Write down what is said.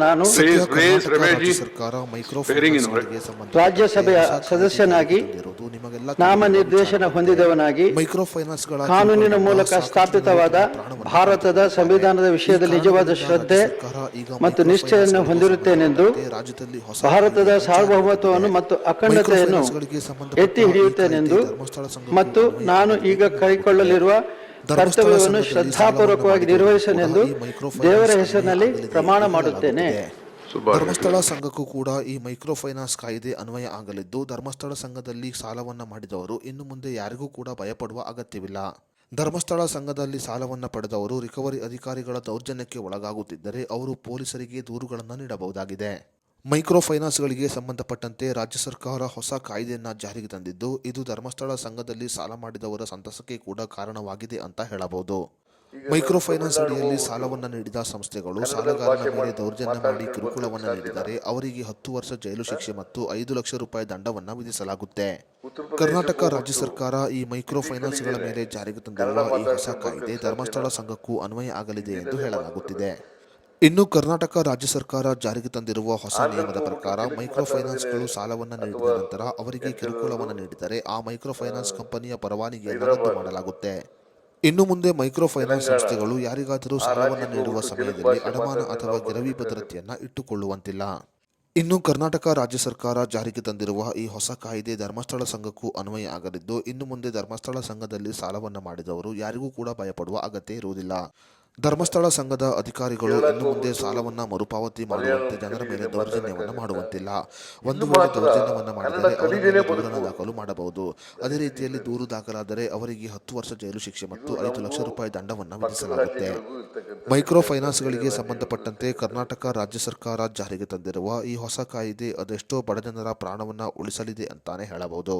ನಾನು ರಾಜ್ಯ ಸರ್ಕಾರ ಮೈಕ್ರೋ ಫೈನಾನ್ಸ್ಗಳಿಗೆ ರಾಜ್ಯಸಭೆಯ ಸದಸ್ಯನಾಗಿ ನಾಮನಿರ್ದೇಶನ ಹೊಂದಿದವನಾಗಿ ಮೈಕ್ರೋ ಫೈನಾನ್ಸ್ಗಳ ಕಾನೂನಿನ ಮೂಲಕ ಸ್ಥಾಪಿತವಾದ ಭಾರತದ ಸಂವಿಧಾನದ ವಿಷಯದಲ್ಲಿ ನಿಜವಾದ ಶ್ರದ್ಧೆ ಮತ್ತು ನಿಷ್ಠೆಯನ್ನು ಹೊಂದಿರುತ್ತೇನೆಂದು ಭಾರತದ ಸಾರ್ವಭೌಮತ್ವವನ್ನು ಮತ್ತು ಅಖಂಡತೆಯನ್ನು ಎತ್ತಿ ಹಿಡಿಯುತ್ತೇನೆಂದು ಮತ್ತು ನಾನು ಈಗ ಕೈಗೊಳ್ಳಲಿರುವ ಕರ್ತವ್ಯವನ್ನು ಶ್ರದ್ಧಾಪೂರ್ವಕವಾಗಿ ನಿರ್ವಹಿಸನೆಂದು ದೇವರ ಹೆಸರಿನಲ್ಲಿ ಪ್ರಮಾಣ ಮಾಡುತ್ತೇನೆ. ಧರ್ಮಸ್ಥಳ ಸಂಘಕ್ಕೂ ಕೂಡ ಈ ಮೈಕ್ರೋ ಫೈನಾನ್ಸ್ ಕಾಯ್ದೆ ಅನ್ವಯ ಆಗಲಿದ್ದು, ಧರ್ಮಸ್ಥಳ ಸಂಘದಲ್ಲಿ ಸಾಲವನ್ನ ಮಾಡಿದವರು ಇನ್ನು ಮುಂದೆ ಯಾರಿಗೂ ಕೂಡ ಭಯಪಡುವ ಅಗತ್ಯವಿಲ್ಲ. ಧರ್ಮಸ್ಥಳ ಸಂಘದಲ್ಲಿ ಸಾಲವನ್ನ ಪಡೆದವರು ರಿಕವರಿ ಅಧಿಕಾರಿಗಳ ದೌರ್ಜನ್ಯಕ್ಕೆ ಒಳಗಾಗುತ್ತಿದ್ದರೆ ಅವರು ಪೊಲೀಸರಿಗೆ ದೂರುಗಳನ್ನು ನೀಡಬಹುದಾಗಿದೆ. ಮೈಕ್ರೋ ಫೈನಾನ್ಸ್ಗಳಿಗೆ ಸಂಬಂಧಪಟ್ಟಂತೆ ರಾಜ್ಯ ಸರ್ಕಾರ ಹೊಸ ಕಾಯ್ದೆಯನ್ನ ಜಾರಿಗೆ ತಂದಿದ್ದು, ಇದು ಧರ್ಮಸ್ಥಳ ಸಂಘದಲ್ಲಿ ಸಾಲ ಮಾಡಿದವರ ಸಂತಸಕ್ಕೆ ಕೂಡ ಕಾರಣವಾಗಿದೆ ಅಂತ ಹೇಳಬಹುದು. ಮೈಕ್ರೋ ಫೈನಾನ್ಸ್ ಅಡಿಯಲ್ಲಿ ಸಾಲವನ್ನ ನೀಡಿದ ಸಂಸ್ಥೆಗಳು ಸಾಲಗಾರನ ಮೇಲೆ ದೌರ್ಜನ್ಯ ಮಾಡಿ ಕಿರುಕುಳವನ್ನ ನೀಡಿದರೆ ಅವರಿಗೆ 10 ವರ್ಷ ಜೈಲು ಶಿಕ್ಷೆ ಮತ್ತು 5 ಲಕ್ಷ ರೂಪಾಯಿ ದಂಡವನ್ನ ವಿಧಿಸಲಾಗುತ್ತೆ. ಕರ್ನಾಟಕ ರಾಜ್ಯ ಸರ್ಕಾರ ಈ ಮೈಕ್ರೋ ಫೈನಾನ್ಸ್ಗಳ ಮೇಲೆ ಜಾರಿಗೆ ತಂದಿರುವ ಈ ಹೊಸ ಕಾಯ್ದೆ ಧರ್ಮಸ್ಥಳ ಸಂಘಕ್ಕೂ ಅನ್ವಯ ಆಗಲಿದೆ ಎಂದು ಹೇಳಲಾಗುತ್ತಿದೆ. ಇನ್ನು ಕರ್ನಾಟಕ ರಾಜ್ಯ ಸರ್ಕಾರ ಜಾರಿಗೆ ತಂದಿರುವ ಹೊಸ ನಿಯಮದ ಪ್ರಕಾರ ಮೈಕ್ರೋ ಫೈನಾನ್ಸ್ಗಳು ಸಾಲವನ್ನ ನೀಡಿದ ನಂತರ ಅವರಿಗೆ ಕಿರುಕುಳವನ್ನು ನೀಡಿದರೆ ಆ ಮೈಕ್ರೋ ಫೈನಾನ್ಸ್ ಕಂಪನಿಯ ಪರವಾನಗಿಯನ್ನು ರದ್ದು ಮಾಡಲಾಗುತ್ತೆ. ಇನ್ನು ಮುಂದೆ ಮೈಕ್ರೋ ಫೈನಾನ್ಸ್ ಸಂಸ್ಥೆಗಳು ಯಾರಿಗಾದರೂ ಸಾಲವನ್ನು ನೀಡುವ ಸಮಯದಲ್ಲಿ ಅಡಮಾನ ಅಥವಾ ಗಿರವಿ ಭದ್ರತೆಯನ್ನ ಇಟ್ಟುಕೊಳ್ಳುವಂತಿಲ್ಲ. ಇನ್ನು ಕರ್ನಾಟಕ ರಾಜ್ಯ ಸರ್ಕಾರ ಜಾರಿಗೆ ತಂದಿರುವ ಈ ಹೊಸ ಕಾಯ್ದೆ ಧರ್ಮಸ್ಥಳ ಸಂಘಕ್ಕೂ ಅನ್ವಯ ಆಗಲಿದ್ದು, ಇನ್ನು ಮುಂದೆ ಧರ್ಮಸ್ಥಳ ಸಂಘದಲ್ಲಿ ಸಾಲವನ್ನ ಮಾಡಿದವರು ಯಾರಿಗೂ ಕೂಡ ಭಯಪಡುವ ಅಗತ್ಯ ಇರುವುದಿಲ್ಲ. ಧರ್ಮಸ್ಥಳ ಸಂಘದ ಅಧಿಕಾರಿಗಳು ಇನ್ನು ಮುಂದೆ ಸಾಲವನ್ನ ಮರುಪಾವತಿ ಮಾಡುವಂತೆ ಜನರ ಮೇಲೆ ದೌರ್ಜನ್ಯವನ್ನ ಮಾಡುವಂತಿಲ್ಲ. ಒಂದು ವೇಳೆ ದೌರ್ಜನ್ಯವನ್ನ ಮಾಡಿದರೆ ಅವರ ಮೇಲೆ ದೂರನ್ನು ದಾಖಲು ಮಾಡಬಹುದು. ಅದೇ ರೀತಿಯಲ್ಲಿ ದೂರು ದಾಖಲಾದರೆ ಅವರಿಗೆ 10 ವರ್ಷ ಜೈಲು ಶಿಕ್ಷೆ ಮತ್ತು 5 ಲಕ್ಷ ರೂಪಾಯಿ ದಂಡವನ್ನ ವಿಧಿಸಲಾಗುತ್ತೆ. ಮೈಕ್ರೋ ಫೈನಾನ್ಸ್ಗಳಿಗೆ ಸಂಬಂಧಪಟ್ಟಂತೆ ಕರ್ನಾಟಕ ರಾಜ್ಯ ಸರ್ಕಾರ ಜಾರಿಗೆ ತಂದಿರುವ ಈ ಹೊಸ ಕಾಯ್ದೆ ಅದೆಷ್ಟೋ ಬಡಜನರ ಪ್ರಾಣವನ್ನ ಉಳಿಸಲಿದೆ ಅಂತಾನೆ ಹೇಳಬಹುದು.